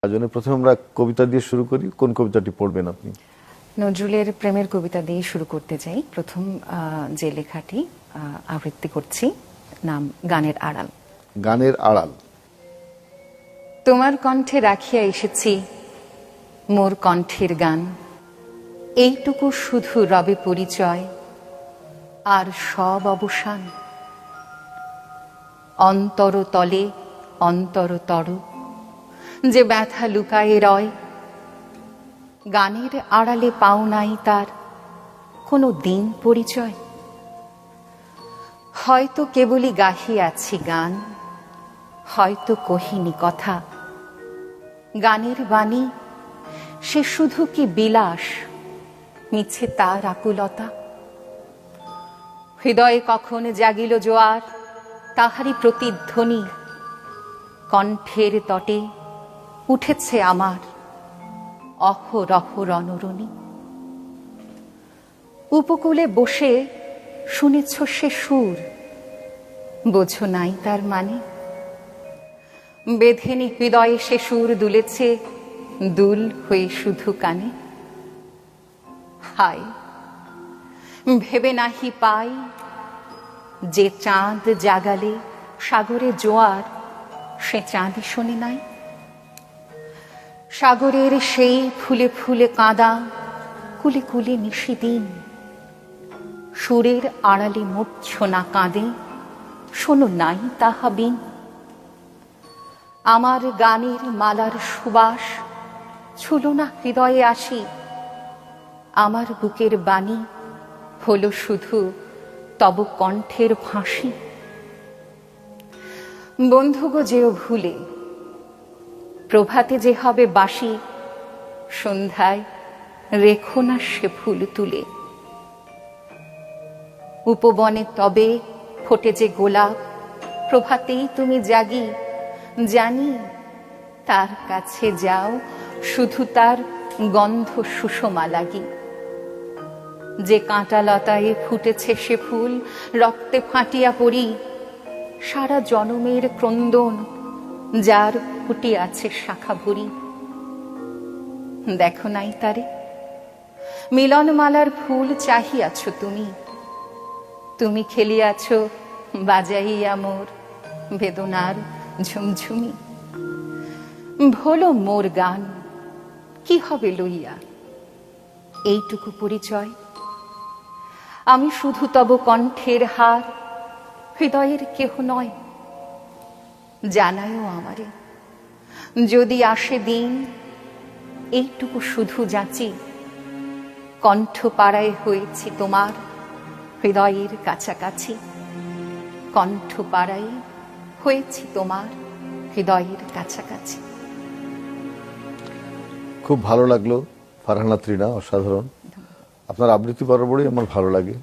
আয়োজনে প্রথমে আমরা কবিতা দিয়ে শুরু করি। কোন কবিতাটি পড়বেন আপনি? নজরুলের প্রেমের কবিতা দিয়ে শুরু করতে চাই। প্রথম যে লেখাটি আবৃত্তি করছি, নাম গানের আড়াল। গানের আড়াল। তোমার কণ্ঠে রাখিয়া এসেছি মোর কণ্ঠের গান, এইটুকু শুধু রবে পরিচয়, আর সব অবসান। অন্তর তলে অন্তরতর যে ব্যথা লুকায়ে রয়, গানের আড়ালে পাও নাই তার কোনো দিন পরিচয়। হয়তো কেবলই গাহিয়াছি গান, হয়তো কহিনি কথা। গানের বাণী সে শুধু কি বিলাস, মিছে তার আকুলতা। হৃদয়ে কখন জাগিল জোয়ার, তাহারই প্রতিধ্বনি কণ্ঠের তটে উঠেছে আমার অহরহ রণরণী। উপকূলে বসে শুনেছ সে সুর, বোঝো নাই তার মানে। বেঁধেনি হৃদয়ে সে সুর দুলেছে দুল হয়ে শুধু কানে। হায় ভেবে নাহি পাই, যে চাঁদ জাগালে সাগরে জোয়ার, সে চাঁদই শোনে নাই। সাগরের সেই ফুলে ফুলে কাঁদা কুলে কুলে নিশিদিন, সুরের আড়ালে মূর্ছনা কাঁদে, শোনো নাই তাহা বিন। আমার গানের মালার সুবাস ছুলো না হৃদয়ে আসি, আমার বুকের বাণী হলো শুধু তব কণ্ঠের ফাঁসি। বন্ধুগো যেও ভুলে, প্রভাতে যে হবে বাসি, সন্ধ্যায় রেখো না সে ফুল তুলে। উপবনে তবে ফোটে যে গোলাপ, প্রভাতেই তুমি জাগি, জানি তার কাছে যাও শুধু তার গন্ধ সুষমা লাগি। যে কাঁটা লতায় ফুটেছে সে ফুল রক্তে ফাটিয়া পড়ি, সারা জনমের ক্রন্দন যার ফুটে আছে শাখা ভরি। দেখো নাই তারে, মিলনমালার ফুল চাহিয়াছ তুমি, তুমি খেলিয়াছ বাজাইয়া মোর বেদনার ঝুমঝুমি। ভোলো মোর গান কি হবে লইয়া, এইটুকু পরিচয়। আমি শুধু তব কণ্ঠের হার, হৃদয়ের কেহ নয়। জানায়ও আমারে, যদি আসে দিন, এইটুকু শুধু যাচি, কণ্ঠ পাড়ায় হয়েছি তোমার হৃদয়ের কাছাকাছি। কণ্ঠ পাড়ায় হয়েছি তোমার হৃদয়ের কাছাকাছি। খুব ভালো লাগলো ফারহানা ত্রিনা, অসাধারণ। আপনার আবৃত্তি বরাবরই আমার ভালো লাগে।